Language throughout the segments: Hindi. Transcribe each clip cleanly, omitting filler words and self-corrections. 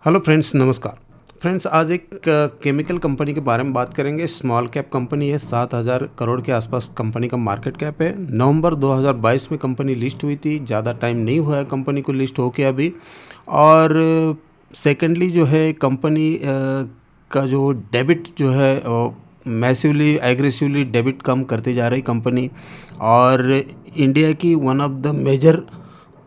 हेलो फ्रेंड्स, नमस्कार। फ्रेंड्स, आज एक केमिकल कंपनी के बारे में बात करेंगे। स्मॉल कैप कंपनी है, 7,000 करोड़ के आसपास कंपनी का मार्केट कैप है। नवंबर 2022 में कंपनी लिस्ट हुई थी, ज़्यादा टाइम नहीं हुआ है कंपनी को लिस्ट होके अभी। और सेकेंडली जो है कंपनी का जो डेबिट जो है मैसिवली एग्रेसिवली डेबिट कम करती जा रही कंपनी। और इंडिया की वन ऑफ द मेजर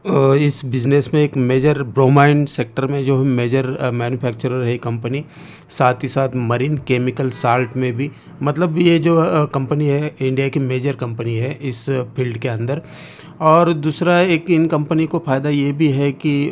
इस बिज़नेस में एक मेजर ब्रोमाइन सेक्टर में जो मेजर मैन्युफैक्चरर है कंपनी। साथ ही साथ मरीन केमिकल साल्ट में भी, मतलब ये जो कंपनी है इंडिया की मेजर कंपनी है इस फील्ड के अंदर। और दूसरा एक इन कंपनी को फ़ायदा ये भी है कि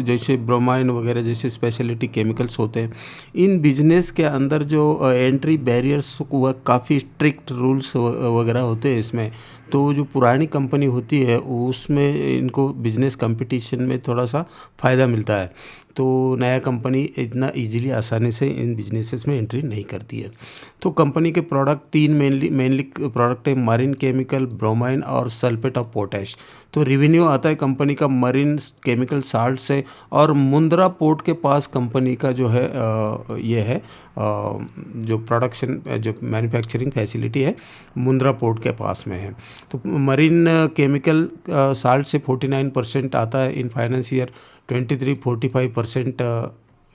जैसे ब्रोमाइन वगैरह जैसे स्पेशलिटी केमिकल्स होते हैं, इन बिजनेस के अंदर जो एंट्री बैरियर्स वह काफ़ी स्ट्रिक्ट रूल्स वगैरह होते हैं इसमें। तो जो पुरानी कंपनी होती है उसमें इनको बिजनेस कंपटीशन में थोड़ा सा फ़ायदा मिलता है। तो नया कंपनी इतना इजीली आसानी से इन बिजनेसेस में एंट्री नहीं करती है। तो कंपनी के प्रोडक्ट तीन मेनली प्रोडक्ट है: मरीन केमिकल, ब्रोमाइन और सल्फेट ऑफ पोटैश। तो रेवेन्यू आता है कंपनी का मरीन केमिकल साल्ट से। और मुंद्रा पोर्ट के पास कंपनी का जो है ये है जो प्रोडक्शन जो मैन्युफैक्चरिंग फैसिलिटी है मुंद्रा पोर्ट के पास में है। तो मरीन केमिकल साल्ट से 49% आता है इन फाइनेंस ईयर 23, 45%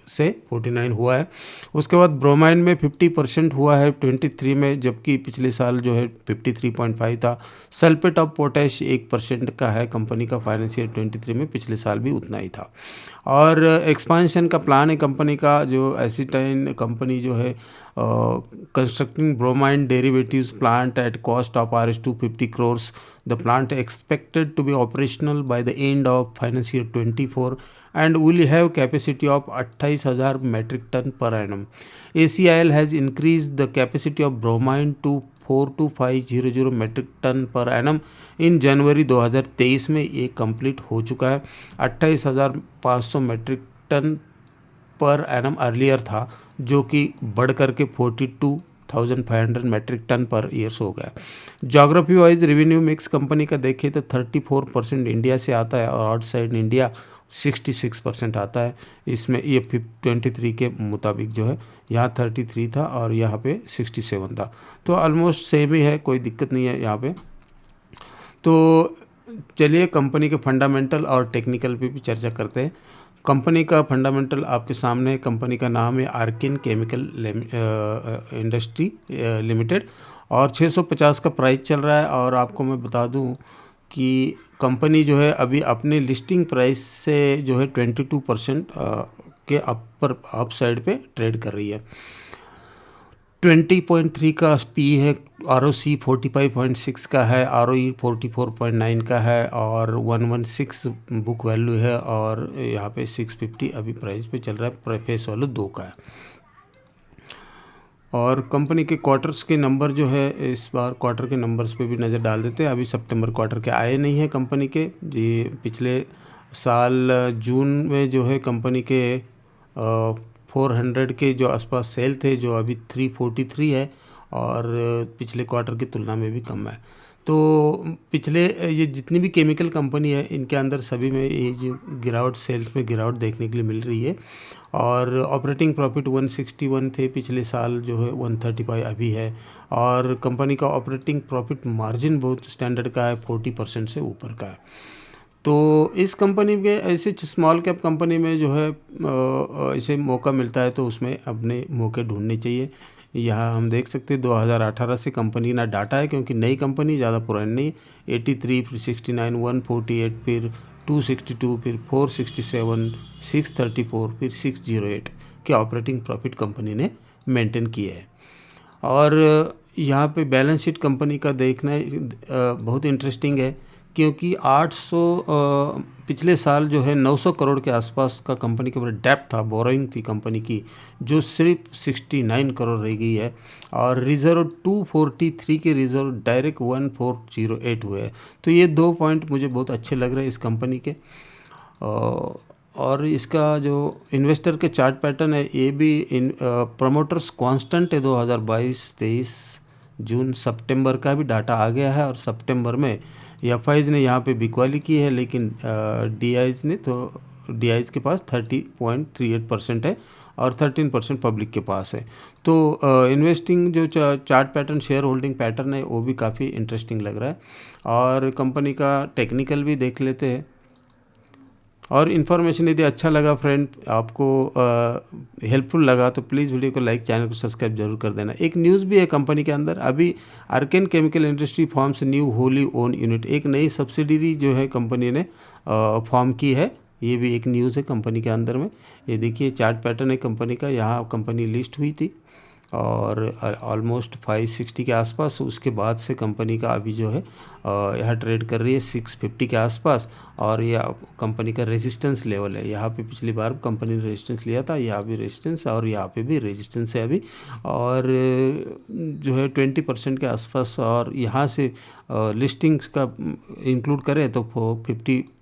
से 49 हुआ है। उसके बाद ब्रोमाइन में 50% हुआ है 23 में, जबकि पिछले साल जो है 53.5 था। सल्फेट ऑफ पोटैश 1% का है कंपनी का फाइनेंशियल 23 में, पिछले साल भी उतना ही था। और एक्सपांशन का प्लान है कंपनी का। जो एसिटाइन कंपनी जो है constructing bromine derivatives plant at cost of Rs 250 crores. The plant expected to be operational by the end of financial year 24 and will have capacity of 28,000 metric ton per annum. ACIL has increased the capacity of bromine to 42500 metric ton per annum in जनवरी 2023 में ये कंप्लीट हो चुका है। 28,500 metric ton per annum earlier था, जो कि बढ़ करके 42,500 मेट्रिक टन पर ईयर्स हो गया। Geography wise revenue mix company का देखें तो 34% इंडिया से आता है और आउटसाइड इंडिया 66% आता है। इसमें ये 23 के मुताबिक जो है यहाँ 33 था और यहाँ पे 67 था। तो ऑलमोस्ट सेम ही है, कोई दिक्कत नहीं है यहाँ पे। तो चलिए कंपनी के फंडामेंटल और टेक्निकल पे भी चर्चा करते हैं। कंपनी का फंडामेंटल आपके सामने है। कंपनी का नाम है आर्किन केमिकल इंडस्ट्री लिमिटेड और 650 का प्राइस चल रहा है। और आपको मैं बता दूं कि कंपनी जो है अभी अपने लिस्टिंग प्राइस से जो है 22% के अप साइड पे ट्रेड कर रही है। 20.3 का पी है, ROC 45.6 का है, ROE 44.9 का है और 116 बुक वैल्यू है। और यहाँ पे 650 अभी प्राइस पे चल रहा है, फेस वैल्यू 2 का है। और कंपनी के क्वार्टर्स के नंबर जो है, इस बार क्वार्टर के नंबर्स पे भी नज़र डाल देते हैं। अभी सितंबर क्वार्टर के आए नहीं है कंपनी के जी। पिछले साल जून में जो है कंपनी के 400 के जो आसपास सेल थे, जो अभी 343 है और पिछले क्वार्टर की तुलना में भी कम है। तो पिछले ये जितनी भी केमिकल कंपनी है इनके अंदर सभी में ये जो गिरावट, सेल्स में गिरावट देखने के लिए मिल रही है। और ऑपरेटिंग प्रॉफिट 161 थे पिछले साल, जो है 135 अभी है। और कंपनी का ऑपरेटिंग प्रॉफिट मार्जिन बहुत स्टैंडर्ड का है, 40% से ऊपर का है। तो इस कंपनी में ऐसे स्मॉल कैप कंपनी में जो है ऐसे मौका मिलता है तो उसमें अपने मौके ढूंढने चाहिए। यहाँ हम देख सकते हैं 2018 से कंपनी ना डाटा है, क्योंकि नई कंपनी ज़्यादा पुरानी नहीं। 83, फिर 69, 148, फिर 262, फिर 467, 634, फिर 608 के ऑपरेटिंग प्रॉफिट कंपनी ने मेंटेन किए हैं। और यहाँ पे बैलेंस शीट कंपनी का देखना बहुत इंटरेस्टिंग है, क्योंकि 800 पिछले साल जो है 900 करोड़ के आसपास का कंपनी के ऊपर डेप्ट था, बोरोइंग थी कंपनी की, जो सिर्फ 69 करोड़ रह गई है। और रिज़र्व 243 के रिज़र्व डायरेक्ट 1408 हुए हैं। तो ये 2 पॉइंट मुझे बहुत अच्छे लग रहे हैं इस कंपनी के। और इसका जो इन्वेस्टर के चार्ट पैटर्न है ये भी प्रमोटर्स कांस्टेंट है। 2022-23 जून सितंबर का भी डाटा आ गया है। और सितंबर में एफआईज ने यहाँ पे बिकवाली की है, लेकिन डीआईज ने तो DIs के पास 30.38% है और 13% पब्लिक के पास है। तो इन्वेस्टिंग जो chart pattern, share holding pattern है, वो भी काफ़ी इंटरेस्टिंग लग रहा है। और कंपनी का टेक्निकल भी देख लेते हैं। और इन्फॉर्मेशन यदि अच्छा लगा फ्रेंड, आपको हेल्पफुल लगा, तो प्लीज़ वीडियो को लाइक, चैनल को सब्सक्राइब जरूर कर देना। एक न्यूज़ भी है कंपनी के अंदर, अभी arcane chemical industry forms new Holi own unit, एक नई सब्सिडरी जो है कंपनी ने फॉर्म की है। ये भी एक न्यूज़ है कंपनी के अंदर में। ये देखिए चार्ट पैटर्न है कंपनी का, यहाँ कंपनी लिस्ट हुई थी और ऑलमोस्ट 560 के आसपास। उसके बाद से कंपनी का अभी जो है यहाँ ट्रेड कर रही है 650 के आसपास। और यह कंपनी का रेजिस्टेंस लेवल है, यहाँ पे पिछली बार कंपनी ने रेजिस्टेंस लिया था, यहाँ भी रेजिस्टेंस और यहाँ पे भी रेजिस्टेंस है अभी। और जो है 20% के आसपास, और यहाँ से लिस्टिंग्स का इंक्लूड करें तो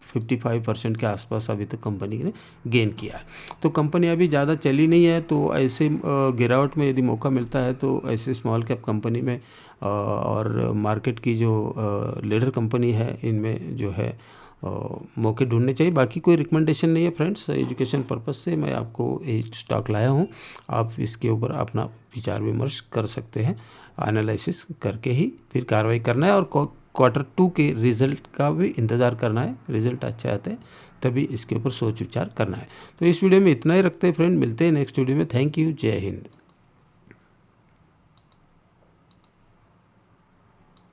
55% के आसपास अभी तक कंपनी ने गेन किया है। तो कंपनी अभी ज़्यादा चली नहीं है, तो ऐसे गिरावट में यदि मौका मिलता है तो ऐसे स्मॉल कैप कंपनी में और मार्केट की जो लीडर कंपनी है, इनमें जो है मौके ढूंढने चाहिए। बाकी कोई रिकमेंडेशन नहीं है फ्रेंड्स, एजुकेशन पर्पस से मैं आपको एक स्टॉक लाया हूँ। आप इसके ऊपर अपना विचार विमर्श कर सकते हैं, एनालिसिस करके ही फिर कार्रवाई करना है। और Q2 के रिज़ल्ट का भी इंतज़ार करना है, रिज़ल्ट अच्छे आते हैं तभी इसके ऊपर सोच विचार करना है। तो इस वीडियो में इतना ही रखते हैं फ्रेंड, मिलते हैं नेक्स्ट वीडियो में। थैंक यू, जय हिंद।